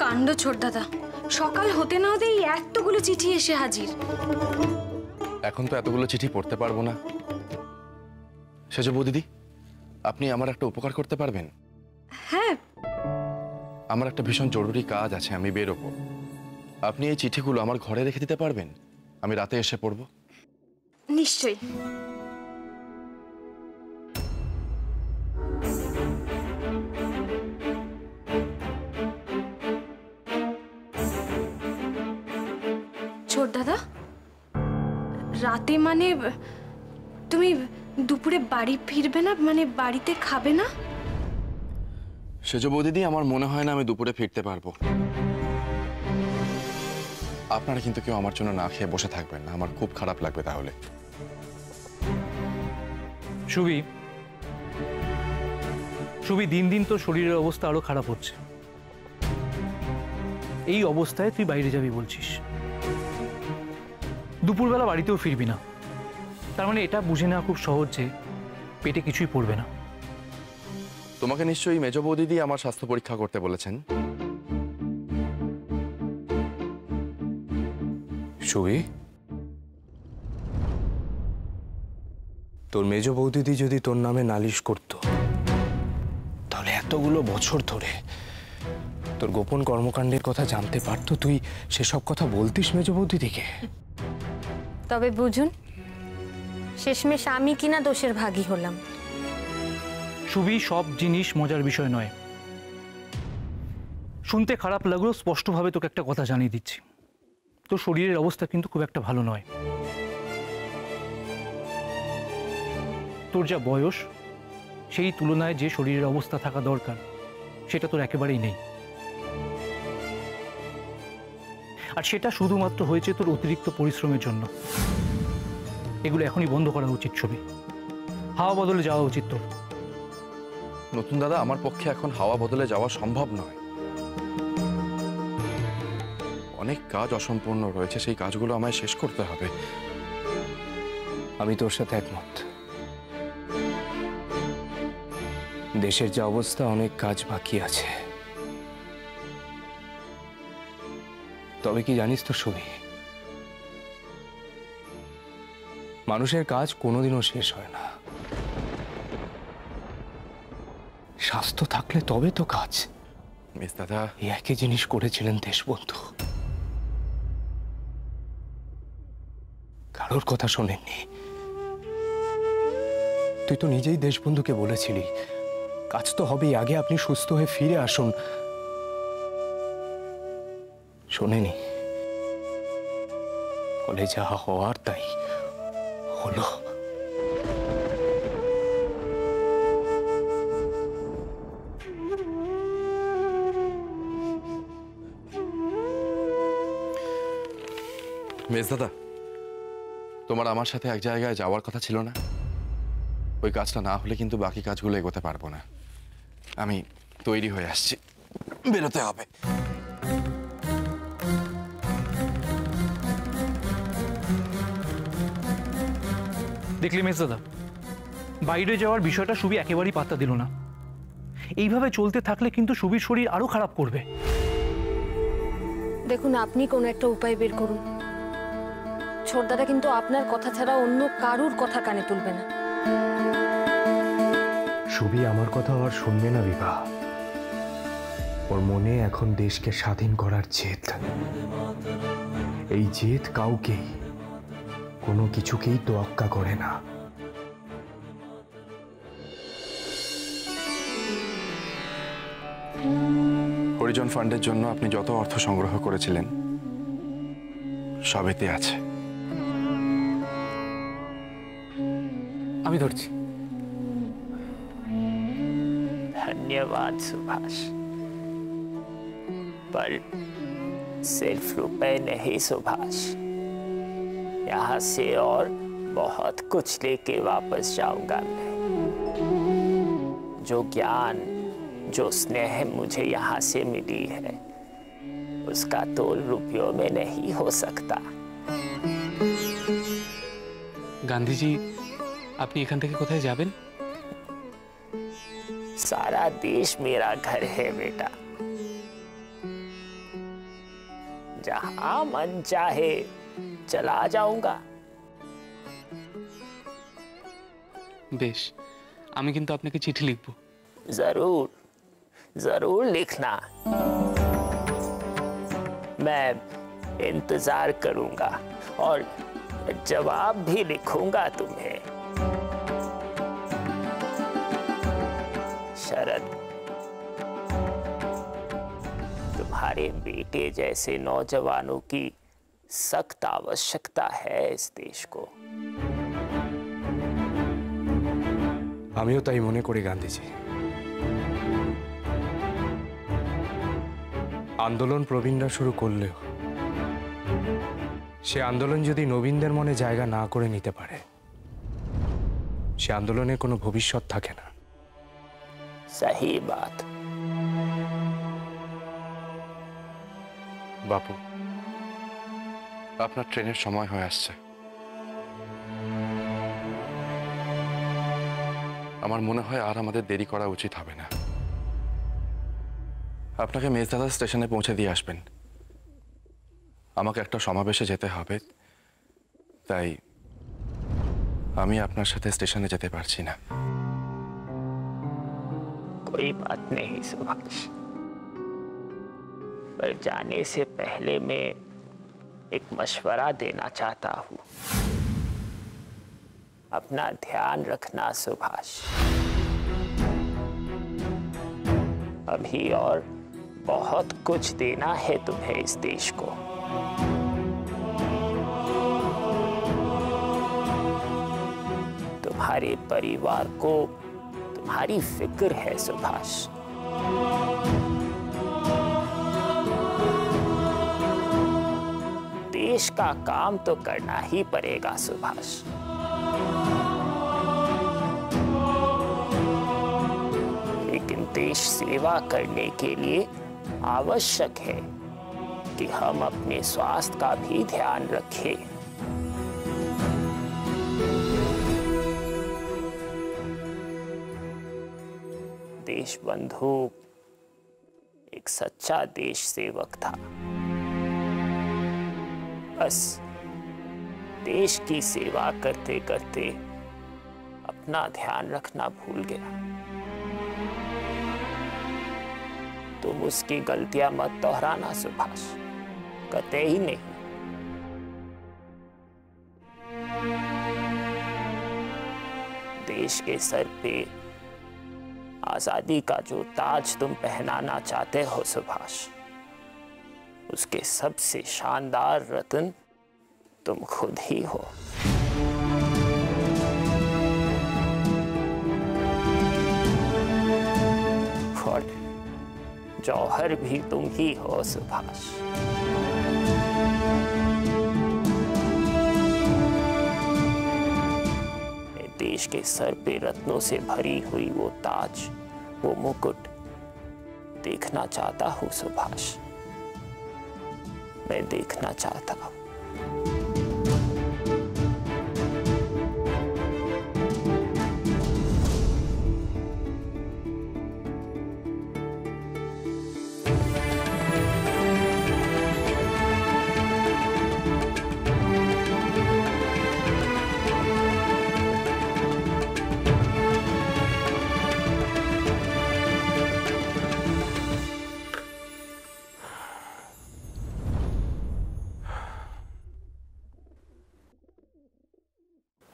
কাণ্ড ছোট দাদা, সকাল হতে না হতেই এতগুলো চিঠি এসে হাজির। এখন তো এতগুলো চিঠি পড়তে পারবো না। সেজ বৌদিদি, আপনি আমার একটা উপকার করতে পারবেন? হ্যাঁ। আমার একটা ভীষণ জরুরি কাজ আছে, আমি বেরোবো। আপনি এই চিঠিগুলো আমার ঘরে রেখে দিতে পারবেন? আমি রাতে এসে পড়বো। নিশ্চয়ই। ছোট দাদা, রাতে মানে তুমি দুপুরে বাড়ি ফিরবে না? মানে বাড়িতে খাবে না? সেজ বৌদিদি, আমার মনে হয় না আমি দুপুরে ফিরতে পারবো। আপনারা কিন্তু কেউ আমার জন্য না খেয়ে বসে থাকবেন না, আমার খুব খারাপ লাগবে তাহলে। সুবি, সুবি, দিন দিন তো শরীরের অবস্থা আরো খারাপ হচ্ছে। এই অবস্থায় তুই বাইরে যাবি বলছিস, দুপুরবেলা বাড়িতেও ফিরবি না। তার মানে এটা বুঝে নেওয়া খুব সহজ যে পেটে কিছুই পড়বে না। তোমাকে নিশ্চয়ই মেজ বৌদিদি আমার স্বাস্থ্য পরীক্ষা করতে বলেছেন। সুবি, তোর মেজ বৌদিদি যদি তোর নামে নালিশ করত, তাহলে এতগুলো বছর ধরে তোর গোপন কর্মকাণ্ডের কথা জানতে পারতো, তুই সেসব কথা বলতিস মেজ বৌদিদিকে? তবে বুঝুন, শেষমেশ আমি কিনা দোষের ভাগী হলাম। সুবি, সব জিনিস মজার বিষয় নয়। শুনতে খারাপ লাগলেও স্পষ্টভাবে তোকে একটা কথা জানিয়ে দিচ্ছি, তোর শরীরের অবস্থা কিন্তু খুব একটা ভালো নয়। তোর যা বয়স, সেই তুলনায় যে শরীরের অবস্থা থাকা দরকার সেটা তোর একেবারেই নেই। আর সেটা শুধুমাত্র হয়েছে তোর অতিরিক্ত পরিশ্রমের জন্য। এগুলো এখনই বন্ধ করা উচিত ছবি। হাওয়া বদলে যাওয়া উচিত তোর। নতুন দাদা, আমার পক্ষে এখন হাওয়া বদলে যাওয়া সম্ভব নয়। অনেক কাজ অসম্পূর্ণ রয়েছে, সেই কাজগুলো আমায় শেষ করতে হবে। আমি তোর সাথে একমত। দেশের যে অবস্থা, অনেক কাজ বাকি আছে। তবে কি জানিস তো সুবি, মানুষের কাজ কোনোদিনও শেষ হয় না। স্বাস্থ্য থাকলে তবে তো কাজ। মিস দাদা, এই একই জিনিস করেছিলেন দেশবন্ধু, কারোর কথা শোনেননি। তুই তো নিজেই দেশবন্ধুকে বলেছিলি কাজ তো হবেই, আগে আপনি সুস্থ হয়ে ফিরে আসুন। শোনেনি, ফলে যা হওয়ার তাই হলো। মেজ দাদা, তোমার আমার সাথে এক জায়গায় যাওয়ার কথা ছিল না? ওই কাজটা না হলে কিন্তু বাকি কাজগুলো এগোতে পারবো না। আমি তৈরি হয়ে আসছি, বেরোতে হবে। দেখলি মেজ দাদা, বাইরে যাওয়ার বিষয়টা সুবি একেবারেই পাত্তা দিল না। এইভাবে চলতে থাকলে কিন্তু সুবির শরীর আরো খারাপ করবে। দেখুন, আপনি কোনো একটা উপায় বের করুন। ছোটদাদা কিন্তু আপনার কথা ছাড়া অন্য কারুর কথা কানে তুলবে না। সুবি আমার কথা আর শুনবে না বিভা। ওর মনে এখন দেশকে স্বাধীন করার জেদ। এই জেদ কাউকেই, কোনো কিছুকেই তোয়াক্কা করে না। হরিজন ফান্ডের জন্য আপনি যত অর্থ সংগ্রহ করেছিলেন সবেতে আছে। আমি ধরছি। धन्यवाद सुभाष, पर सिर्फ रुपए नहीं सुभाष, यहाँ से और बहुत कुछ लेके वापस जाऊंगा मैं। जो ज्ञान, जो स्नेह मुझे यहाँ से मिली है, उसका तोल रुपयों में नहीं हो सकता। গান্ধীজি, আপনি এখান থেকে কোথায় যাবেন? सारा देश मेरा घर है बेटा। जहां मन चाहे चला जाऊंगा। বেশ, আমি কিন্তু আপনাকে চিঠি লিখব। जरूर जरूर लिखना, मैं इंतजार करूंगा और जवाब भी लिखूंगा तुम्हें। शरद, तुम्हारे बेटे जैसे नौजवानों की सख्त आवश्यकता है इस देश को। আমিও তাই মনে করি গান্ধীজি। আন্দোলন প্রবীণরা শুরু করলেও সে আন্দোলন যদি নবীনদের মনে জায়গা না করে নিতে পারে, সে আন্দোলনের কোনো ভবিষ্যৎ থাকে না। सही बात। বাপু, আপনার ট্রেনের সময় হয়ে আসছে। আমার মনে হয় আর আমাদের দেরি করা উচিত হবে না। আপনাকে মেজদাদা স্টেশনে পৌঁছে দিয়ে আসবেন। আমাকে একটা সমাবেশে যেতে হবে, তাই আমি আপনার সাথে স্টেশনে যেতে পারছি না। कोई बात नहीं सुभाष, पर जाने से पहले मैं एक मशवरा देना चाहता हूँ। अपना ध्यान रखना सुभाष। अभी और बहुत कुछ देना है तुम्हें इस देश को। तुम्हारे परिवार को तुम्हारी फिक्र है सुभाष। देश का काम तो करना ही पड़ेगा सुभाष। लेकिन देश सेवा करने के लिए आवश्यक है कि हम अपने स्वास्थ्य का भी ध्यान रखें। देशबंधु एक सच्चा देश सेवक था, बस देश की सेवा करते करते अपना ध्यान रखना भूल गया। तुम उसकी गलतियां मत दोहराना सुभाष, कतई नहीं। देश के सर पे आजादी का जो ताज तुम पहनाना चाहते हो सुभाष, उसके सबसे शानदार रत्न तुम खुद ही हो। और जौहर भी तुम ही हो सुभाष। देश के सर पे रत्नों से भरी हुई वो ताज, वो मुकुट देखना चाहता हूँ सुभाष, मैं देखना चाहता हूँ।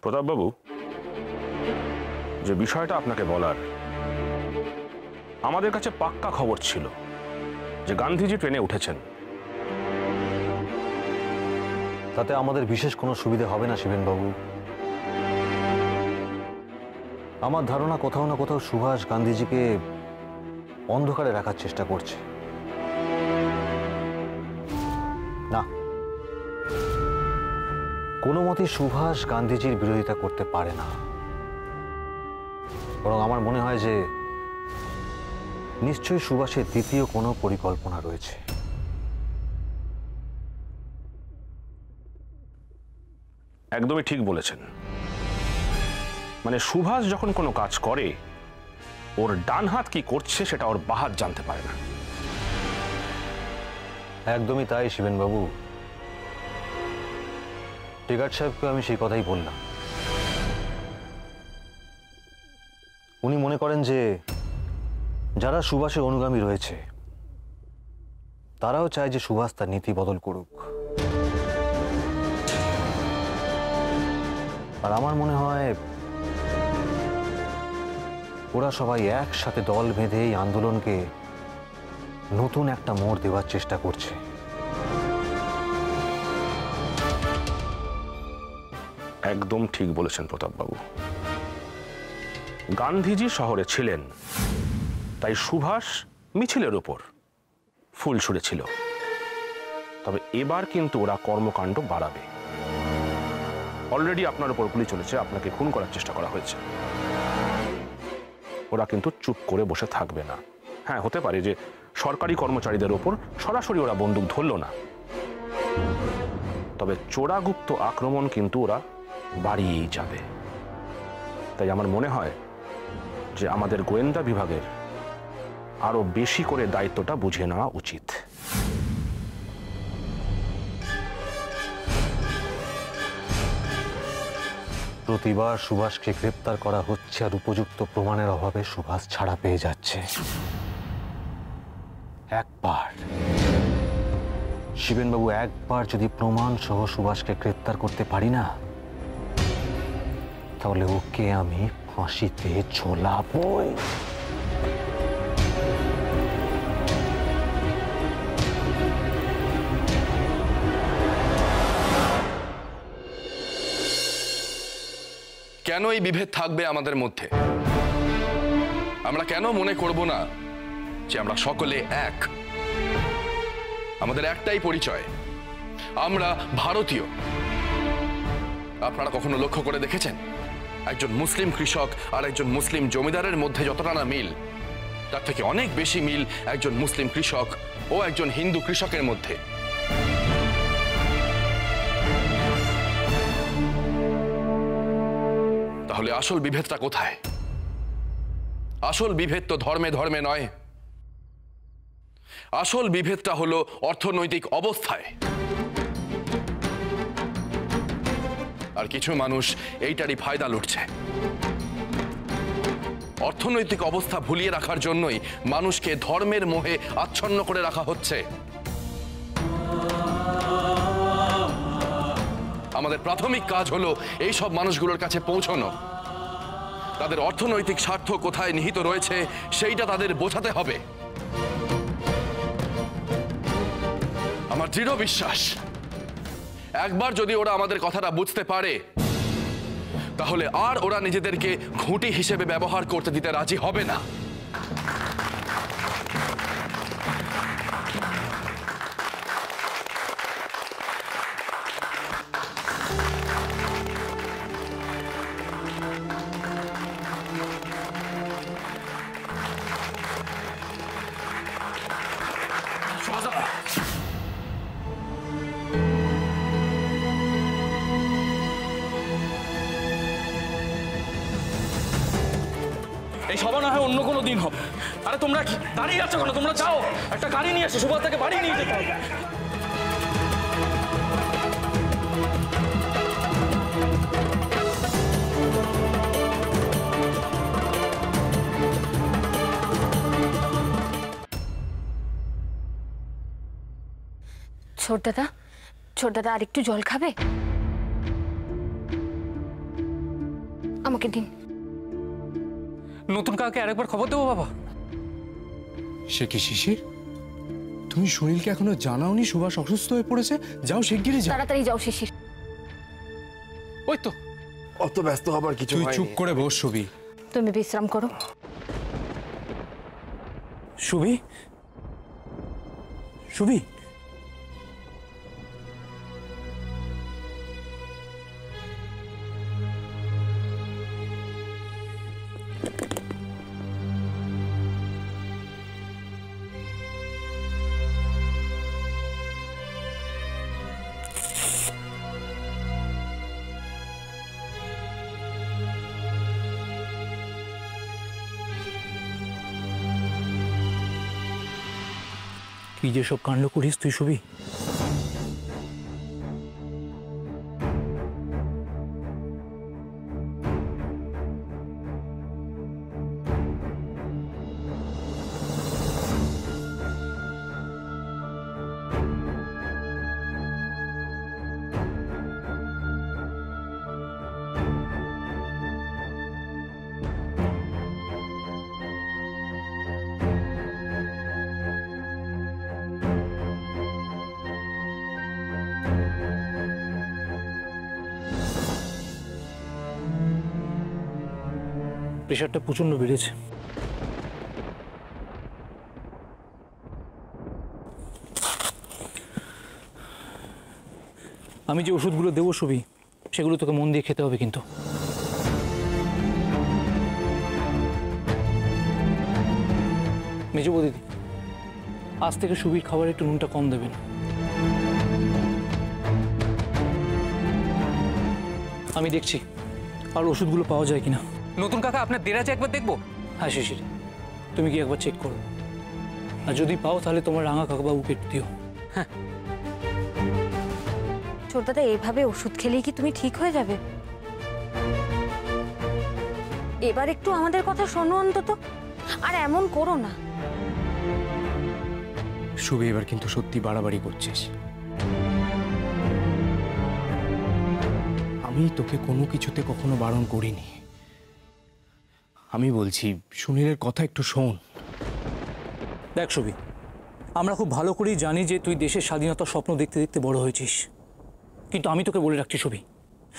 প্রতাপবাবু, যে বিষয়টা আপনাকে বলার, আমাদের কাছে পাক্কা খবর ছিল যে গান্ধীজি ট্রেনে উঠেছেন। তাতে আমাদের বিশেষ কোনো সুবিধা হবে না শিবেনবাবু। আমার ধারণা কোথাও না কোথাও সুভাষ গান্ধীজিকে অন্ধকারে রাখার চেষ্টা করছে। না, কোনো মতে সুভাষ গান্ধীজির বিরোধিতা করতে পারে না, বরং আমার মনে হয় যে নিশ্চয়ই সুভাষের দ্বিতীয় কোনো পরিকল্পনা রয়েছে। একদমই ঠিক বলেছেন। মানে সুভাষ যখন কোনো কাজ করে, ওর ডান হাত কি করছে সেটা ওর বাঁ হাত জানতে পারে না। একদমই তাই শিবেনবাবু। টিগার সাহেবকে আমি সেই কথাই বললাম। উনি মনে করেন যে যারা সুভাষের অনুগামী রয়েছে তারাও চায় যে সুভাষ তার নীতি বদল করুক। আর আমার মনে হয় ওরা সবাই একসাথে দল বেঁধে এই আন্দোলনকে নতুন একটা মোড় দেওয়ার চেষ্টা করছে। একদম ঠিক বলেছেন প্রতাপবাবু। গান্ধীজি শহরে ছিলেন, তাই সুভাষ মিছিলের উপর ফুল ছুঁড়েছিল। তবে এবার কিন্তু ওরা কর্মকাণ্ড বাড়াবে। অলরেডি আপনার উপর গুলি চলেছে, আপনাকে খুন করার চেষ্টা করা হয়েছে। ওরা কিন্তু চুপ করে বসে থাকবে না। হ্যাঁ, হতে পারে যে সরকারি কর্মচারীদের ওপর সরাসরি ওরা বন্দুক ধরল না, তবে চোরাগুপ্ত আক্রমণ কিন্তু ওরা বাড়িয়েই যাবে। তাই আমার মনে হয় যে আমাদের গোয়েন্দা বিভাগের আরো বেশি করে দায়িত্বটা বুঝে নেওয়া উচিত। প্রতিবার সুভাষকে গ্রেপ্তার করা হচ্ছে আর উপযুক্ত প্রমাণের অভাবে সুভাষ ছাড়া পেয়ে যাচ্ছে। একবার শিবেনবাবু, একবার যদি প্রমাণ সহ সুভাষকে গ্রেপ্তার করতে পারি না, তাহলে ওকে আমি ফাঁসিতে ঝোলাবই। কেন এই বিভেদ থাকবে আমাদের মধ্যে? আমরা কেন মনে করব না যে আমরা সকলে এক? আমাদের একটাই পরিচয়, আমরা ভারতীয়। আপনারা কখনো লক্ষ্য করে দেখেছেন একজন মুসলিম কৃষক আর একজন মুসলিম জমিদারের মধ্যে যতটা না মিল, তার থেকে অনেক বেশি মিল একজন মুসলিম কৃষক ও একজন হিন্দু কৃষকের মধ্যে। তাহলে আসল বিভেদটা কোথায়? আসল বিভেদ তো ধর্মে ধর্মে নয়, আসল বিভেদটা হলো অর্থনৈতিক অবস্থায়। আর কিছু মানুষ এইটারই ফায়দা লুটছে। অর্থনৈতিক অবস্থা ভুলিয়ে রাখার জন্যই মানুষকে ধর্মের মোহে আচ্ছন্ন করে রাখা হচ্ছে। আমাদের প্রাথমিক কাজ হলো এই সব মানুষগুলোর কাছে পৌঁছানো। তাদের অর্থনৈতিক স্বার্থ কোথায় নিহিত রয়েছে সেইটা তাদের বোঝাতে হবে। আমার দৃঢ় বিশ্বাস, একবার যদি ওরা আমাদের কথাটা বুঝতে পারে, তাহলে আর ওরা নিজেদেরকে ঘুঁটি হিসেবে ব্যবহার করতে দিতে রাজি হবে না। এই সভা না হয় অন্য কোনো দিন হবে। আরে তোমরা দাঁড়িয়ে আছো কেন? তোমরা যাও, একটা গাড়ি নিয়ে এসো, সুভাষ তাকে বাড়ি নিয়ে যেতে হবে। ছোট দাদা আর একটু জল খাবে? আমাকে দিন। নতুন কাউকে আরেকবার খবর দেবো বাবা? সে কি শিশির, তুমি সুনীলকে এখনো জানাওনি সুভাষ অসুস্থ হয়ে পড়েছে? যাও শিগগিরই যাও। তাড়াতাড়ি যাও শিশির। ওই তো, অত ব্যস্ত হবার কিছু তুই হয়নি। চুপ করে বস সুবি। তুমি বিশ্রাম করো। সুবি, সুবি, কি যেসব কাণ্ড করিস তুই শুবি। প্রেশারটা প্রচন্ড বেড়েছে। আমি যে ওষুধগুলো দেবো শুবি, সেগুলো তোকে মন দিয়ে খেতে হবে কিন্তু। মেজো বৌদি, আজ থেকে শুবির খাবারে একটু নুনটা কম দেবেন। আমি দেখছি আর ওষুধগুলো পাওয়া যায় কিনা। নতুন কাকা, আপনার দেরাজে একবার দেখবো? হ্যাঁ শিশির, তুমি কি একবার চেক করো, আর যদি পাও তাহলে তোমার রাঙা কাকাবাবুকে একটু দিও। হ্যাঁ। ছোটদাদা, এভাবে ওষুধ খেলেই কি তুমি ঠিক হয়ে যাবে? এবার একটু আমাদের কথা শোনো অন্তত, আর এমন করো না। শুভি, এবার কিন্তু সত্যি বাড়াবাড়ি করছিস। আমি তোকে কোনো কিছুতে কখনো বারণ করিনি। আমি বলছি সুনীলের কথা একটু শোন। দেখ শুভি, আমরা খুব ভালো করেই জানি যে তুই দেশের স্বাধীনতার স্বপ্ন দেখতে দেখতে বড় হয়েছিস, কিন্তু আমি তোকে বলে রাখছি শুভি,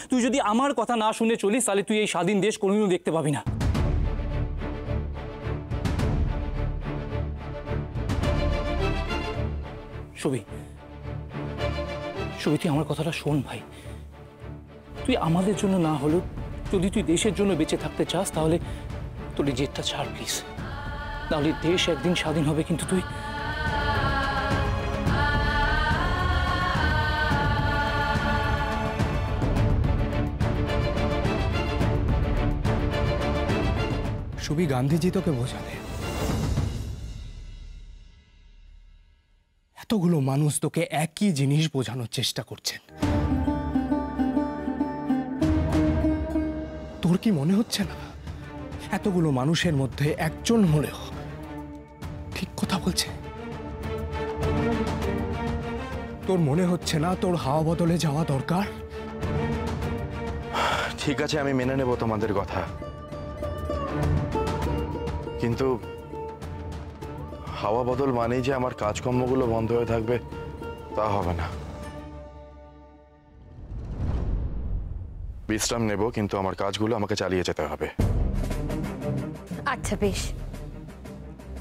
তুই যদি আমার কথা না শুনে চলিস তাহলে তুই এই স্বাধীন দেশ কোনোদিনও দেখতে পাবি না। শুভি, শুভি, তুই আমার কথাটা শোন ভাই। তুই আমাদের জন্য না হলেও যদি তুই দেশের জন্য বেঁচে থাকতে চাস তাহলে তোর এই জেদটা ছাড় প্লিজ, নাহলে দেশ একদিন স্বাধীন হবে কিন্তু তুই। শুভি, গান্ধীজি তোকে বোঝালে, এতগুলো মানুষ তোকে একই জিনিস বোঝানোর চেষ্টা করছেন। তোর কি মনে হচ্ছে না এতগুলো মানুষের মধ্যে একজন হলেও ঠিক কথা বলছে? তোর মনে হচ্ছে না তোর হাওয়া বদলে যাওয়া দরকার? ঠিক আছে, আমি মেনে নেব তোমাদের কথা, কিন্তু হাওয়া বদল মানেই যে আমার কাজকর্মগুলো বন্ধ হয়ে থাকবে তা হবে না। বিশ্রাম নেব, কিন্তু আমার কাজগুলো আমাকে চালিয়ে যেতে হবে। আচ্ছা বেশ,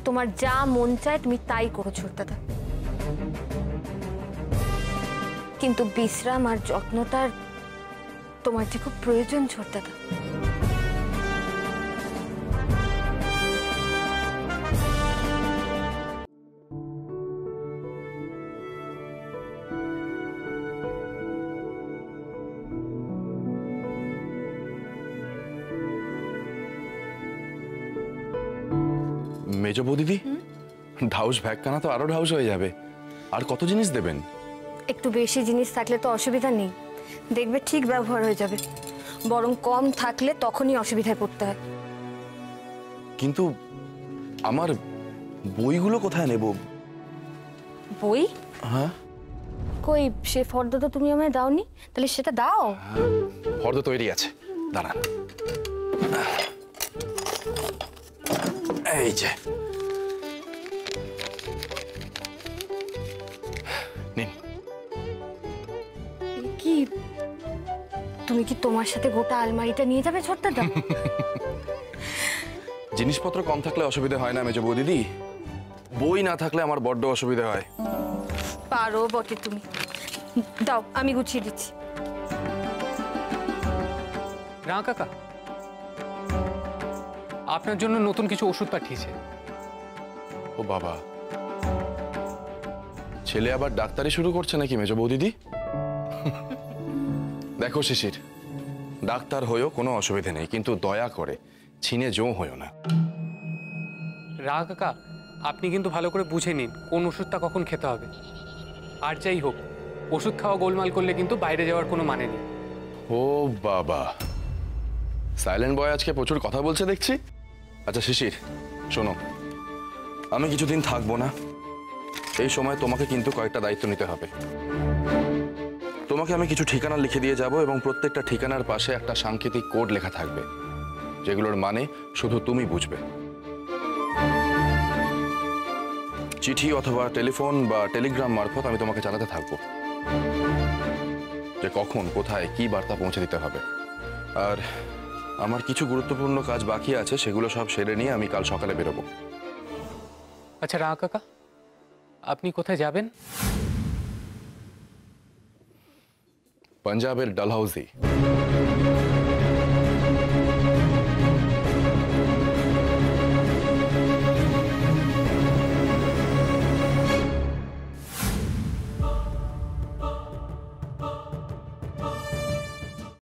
তোমার যা মন চায় তুমি তাই করো ছোটদাদা, কিন্তু বিশ্রাম আর যত্নটার তোমার যে খুব প্রয়োজন ছোটদাদা। মেজো বৌদিদি, ঢাউস ভ্যাকখানা তো আরো ঢাউস হয়ে যাবে। আর কত জিনিস দেবেন? একটু বেশি জিনিস থাকলে তো অসুবিধা নেই, দেখবে ঠিক ব্যবহার হয়ে যাবে। বরং কম থাকলে তখনই অসুবিধায় পড়তে হয়। কিন্তু আমার বইগুলো কোথায় নেব? বই? হ্যাঁ। কই, সে ফর্দ তো তুমি আমায় দাওনি, তাহলে সেটা দাও। ফর্দ তৈরি আছে, দাঁড়ান। এই যে নিন। কি তুমি কি তোমার সাথে গোটা আলমারিটা নিয়ে যাবে ছোটদাদা? জিনিসপত্র কম থাকলে অসুবিধা হয় না মেজো বৌদিদি, বই না থাকলে আমার বড্ড অসুবিধা হয়। পারো বটে তুমি, দাও আমি গুছিয়ে দিচ্ছি। রাঙা কাকা, আপনার জন্য নতুন কিছু ওষুধ পাঠিয়েছে। ও বাবা, ছেলে আবার ডাক্তারি শুরু করছে নাকি মেজো বৌদিদি? দেখো শিশির, ডাক্তার হয়েও কোনো অসুবিধা নেই, কিন্তু দয়া করে ছিনে জো হয়েও না। রাঙা কাকা, আপনি কিন্তু ভালো করে বুঝে নিন কোন ওষুধটা কখন খেতে হবে। আর যাই হোক, ওষুধ খাওয়া গোলমাল করলে কিন্তু বাইরে যাওয়ার কোনো মানে নেই। ও বাবা, সাইলেন্ট বয় আজকে প্রচুর কথা বলছে দেখছি। আচ্ছা শিশির, শোনো, আমি কিছুদিন থাকবো না। এই সময় তোমাকে কিন্তু কয়েকটা দায়িত্ব নিতে হবে। তোমাকে আমি কিছু ঠিকানা লিখে দিয়ে যাব এবং প্রত্যেকটা ঠিকানার পাশে একটা সাংকেতিক কোড লেখা থাকবে, যেগুলোর মানে শুধু তুমি বুঝবে। চিঠি অথবা টেলিফোন বা টেলিগ্রাম মারফত আমি তোমাকে জানাতে থাকবো যে কখন কোথায় কি বার্তা পৌঁছে দিতে হবে। আর আমার কিছু গুরুত্বপূর্ণ কাজ বাকি আছে, সেগুলো সব সেরে নিয়ে আমি কাল সকালে বেরোবো। আচ্ছা রাঙা কাকা, আপনি কোথায় যাবেন? পাঞ্জাবের ডালহাউজি।